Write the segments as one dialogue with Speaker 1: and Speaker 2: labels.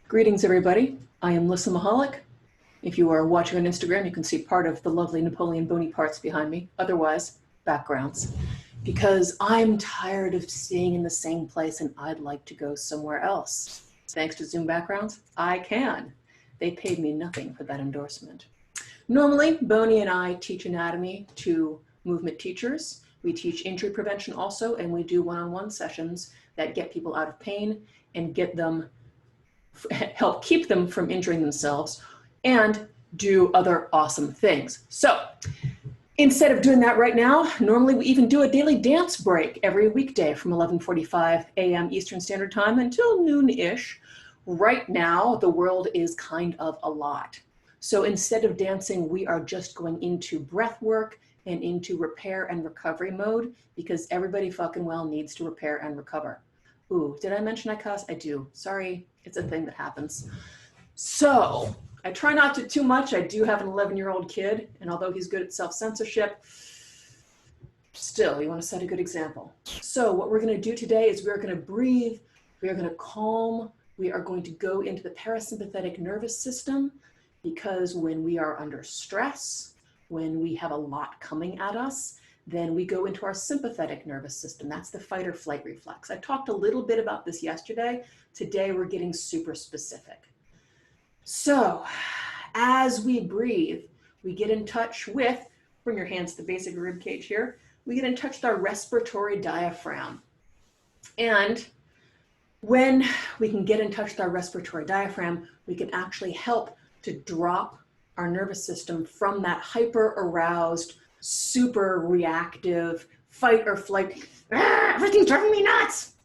Speaker 1: Greetings, everybody. I am Lissa Mahalik. If you are watching on Instagram, you can see part of the lovely Napoleon bony parts behind me. Otherwise, backgrounds. Because I'm tired of staying in the same place and I'd like to go somewhere else. Thanks to Zoom backgrounds, I can. They paid me nothing for that endorsement. Normally, Boney and I teach anatomy to movement teachers. We teach injury prevention also, and we do one-on-one sessions that get people out of pain and get them help keep them from injuring themselves and do other awesome things. So instead of doing that right now, normally we even do a daily dance break every weekday from 11:45 a.m. Eastern Standard Time until noon-ish. Right now, the world is kind of a lot. So instead of dancing, we are just going into breath work and into repair and recovery mode because everybody fucking well needs to repair and recover. Ooh, did I mention I cuss? I do. Sorry, it's a thing that happens. So I try not to too much. I do have an 11-year-old kid, and although he's good at self-censorship, still, you want to set a good example. So what we're going to do today is we're going to breathe, we are going to calm, we are going to go into the parasympathetic nervous system, because when we are under stress, when we have a lot coming at us, then we go into our sympathetic nervous system. That's the fight or flight reflex. I talked a little bit about this yesterday. Today we're getting super specific. So as we breathe, we get in touch with, bring your hands to the basic rib cage here, we get in touch with our respiratory diaphragm. And when we can get in touch with our respiratory diaphragm, we can actually help to drop our nervous system from that hyper-aroused, super reactive, fight or flight, everything's driving me nuts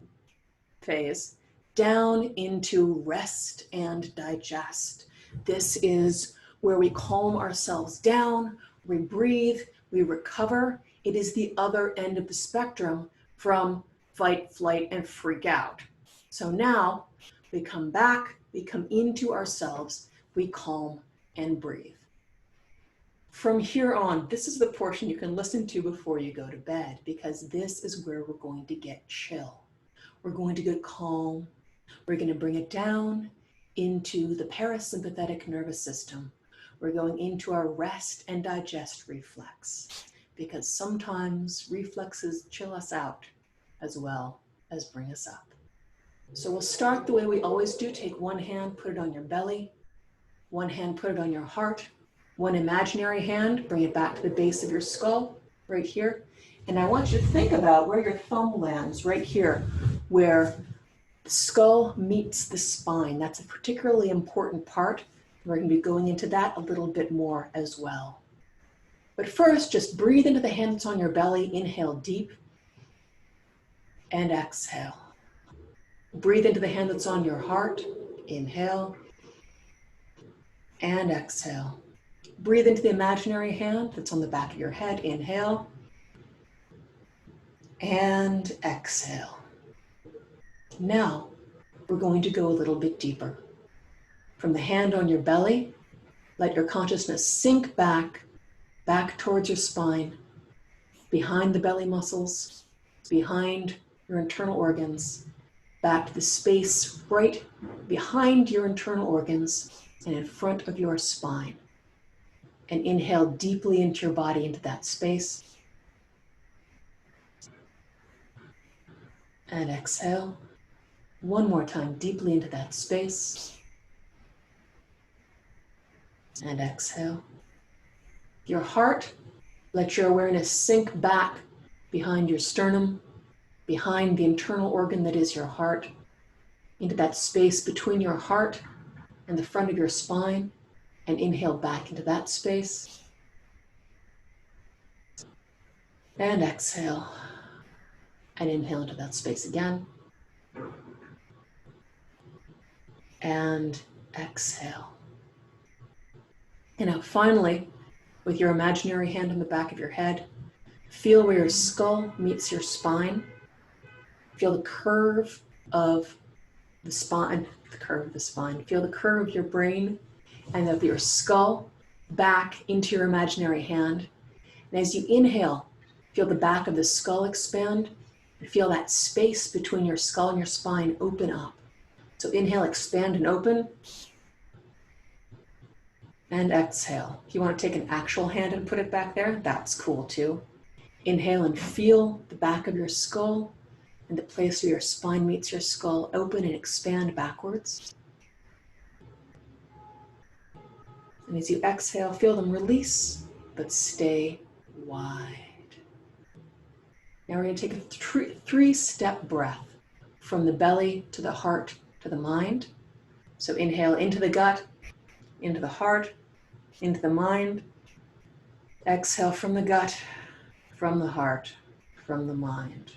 Speaker 1: phase, down into rest and digest. This is where we calm ourselves down, we breathe, we recover. It is the other end of the spectrum from fight, flight, and freak out. So now we come back, we come into ourselves, we calm and breathe. From here on, this is the portion you can listen to before you go to bed, because this is where we're going to get chill. We're going to get calm. We're going to bring it down into the parasympathetic nervous system. We're going into our rest and digest reflex, because sometimes reflexes chill us out as well as bring us up. So we'll start the way we always do. Take one hand, put it on your belly. One hand, put it on your heart. One imaginary hand, bring it back to the base of your skull, right here. And I want you to think about where your thumb lands, right here, where the skull meets the spine. That's a particularly important part. We're going to be going into that a little bit more as well. But first, just breathe into the hand that's on your belly. Inhale deep and exhale. Breathe into the hand that's on your heart. Inhale and exhale. Breathe into the imaginary hand that's on the back of your head. Inhale and exhale. Now we're going to go a little bit deeper. From the hand on your belly, let your consciousness sink back towards your spine, behind the belly muscles, behind your internal organs, back to the space right behind your internal organs and in front of your spine. And inhale deeply into your body, into that space. And exhale. One more time, deeply into that space. And exhale. Your heart, let your awareness sink back behind your sternum, behind the internal organ that is your heart, into that space between your heart and the front of your spine. And inhale back into that space. And exhale. And inhale into that space again. And exhale. And now finally, with your imaginary hand on the back of your head, feel where your skull meets your spine. Feel the curve of the spine, Feel the curve of your brain and of your skull back into your imaginary hand. And as you inhale, feel the back of the skull expand and feel that space between your skull and your spine open up. So inhale, expand and open. And exhale. If you want to take an actual hand and put it back there, that's cool too. Inhale and feel the back of your skull and the place where your spine meets your skull open and expand backwards. And as you exhale, feel them release, but stay wide. Now we're going to take a three-step breath from the belly to the heart to the mind. So inhale into the gut, into the heart, into the mind. Exhale from the gut, from the heart, from the mind.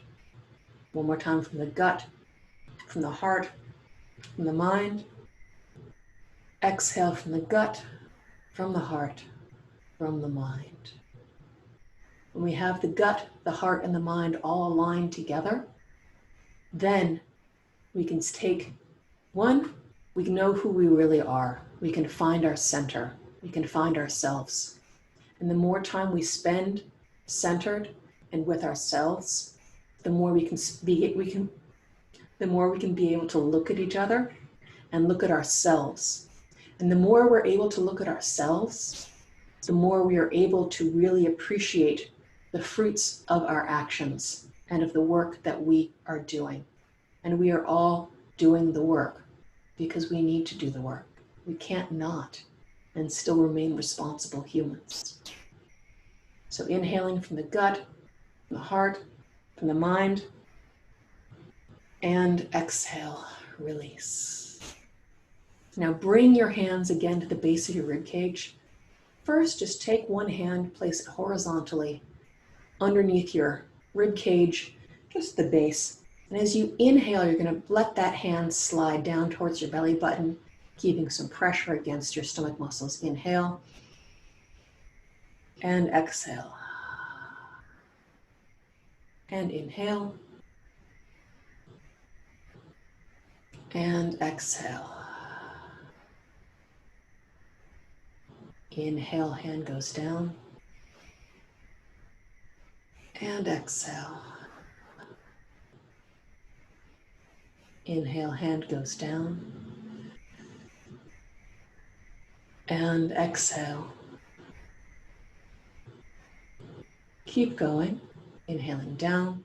Speaker 1: One more time from the gut, from the heart, from the mind. Exhale from the gut, from the heart, from the mind. When we have the gut, the heart, and the mind all aligned together, then we can take one, we know who we really are. We can find our center. We can find ourselves. And the more time we spend centered and with ourselves, the more we can be able to look at each other and look at ourselves. And the more we're able to look at ourselves, the more we are able to really appreciate the fruits of our actions and of the work that we are doing. And we are all doing the work because we need to do the work. We can't not and still remain responsible humans. So inhaling from the gut, from the heart, from the mind, and exhale, release. Now bring your hands again to the base of your rib cage. First, just take one hand, place it horizontally underneath your rib cage, just the base. And as you inhale, you're going to let that hand slide down towards your belly button, keeping some pressure against your stomach muscles. Inhale and exhale. And inhale and exhale. Inhale, hand goes down. And exhale. Inhale, hand goes down. And exhale. Keep going. Inhaling down.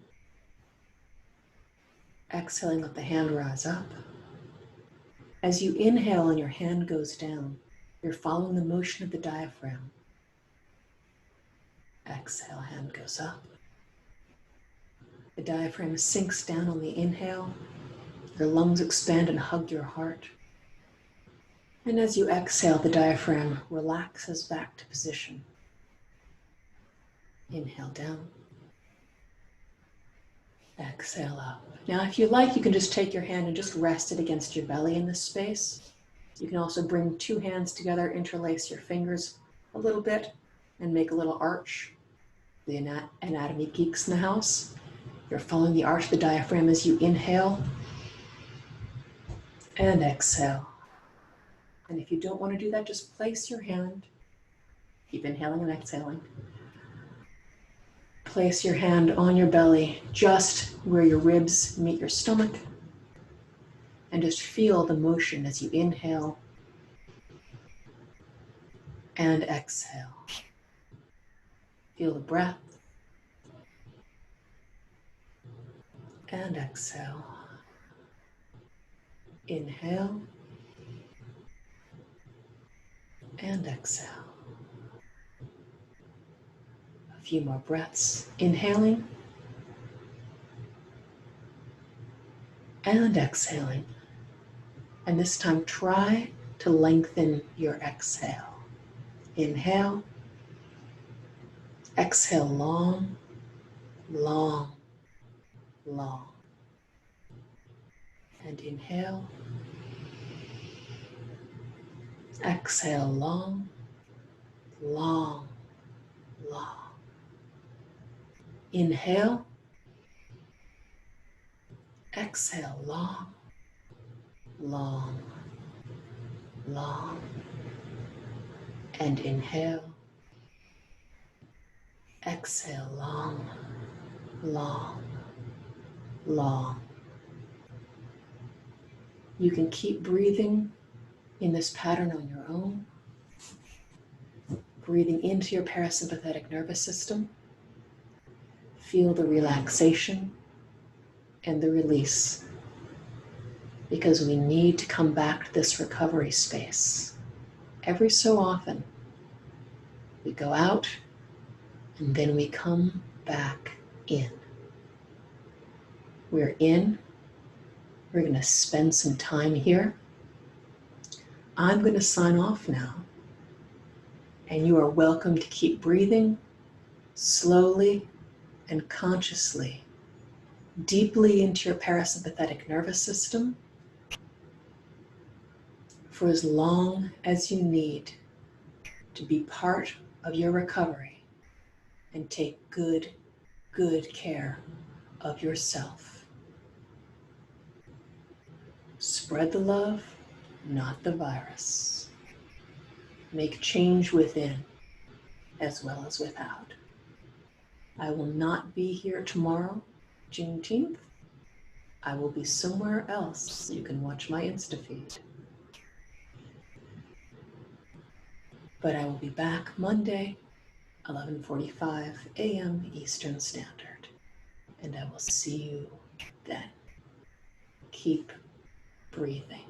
Speaker 1: Exhaling, let the hand rise up. As you inhale and your hand goes down, you're following the motion of the diaphragm. Exhale, hand goes up. The diaphragm sinks down on the inhale. Your lungs expand and hug your heart. And as you exhale, the diaphragm relaxes back to position. Inhale down. Exhale up. Now, if you like, you can just take your hand and just rest it against your belly in this space. You can also bring two hands together, interlace your fingers a little bit, and make a little arch. The anatomy geeks in the house. You're following the arch of the diaphragm as you inhale and exhale. And if you don't want to do that, just place your hand. Keep inhaling and exhaling. Place your hand on your belly, just where your ribs meet your stomach. And just feel the motion as you inhale and exhale. Feel the breath and exhale. Inhale and exhale. A few more breaths. Inhaling and exhaling. And this time try to lengthen your exhale. Inhale. Exhale long, long, long. And inhale. Exhale long, long, long. Inhale. Exhale long, long, long. And inhale. Exhale long, long, long. You can keep breathing in this pattern on your own, breathing into your parasympathetic nervous system. Feel the relaxation and the release, because we need to come back to this recovery space. Every so often, we go out and then we come back in. We're in. We're going to spend some time here. I'm going to sign off now, and you are welcome to keep breathing slowly and consciously, deeply into your parasympathetic nervous system for as long as you need to be part of your recovery and take good care of yourself. Spread the love, not the virus. Make change within as well as without. I will not be here tomorrow, Juneteenth. I will be somewhere else. You can watch my Insta feed. But I will be back Monday, 11:45 a.m. Eastern Standard. And I will see you then. Keep breathing.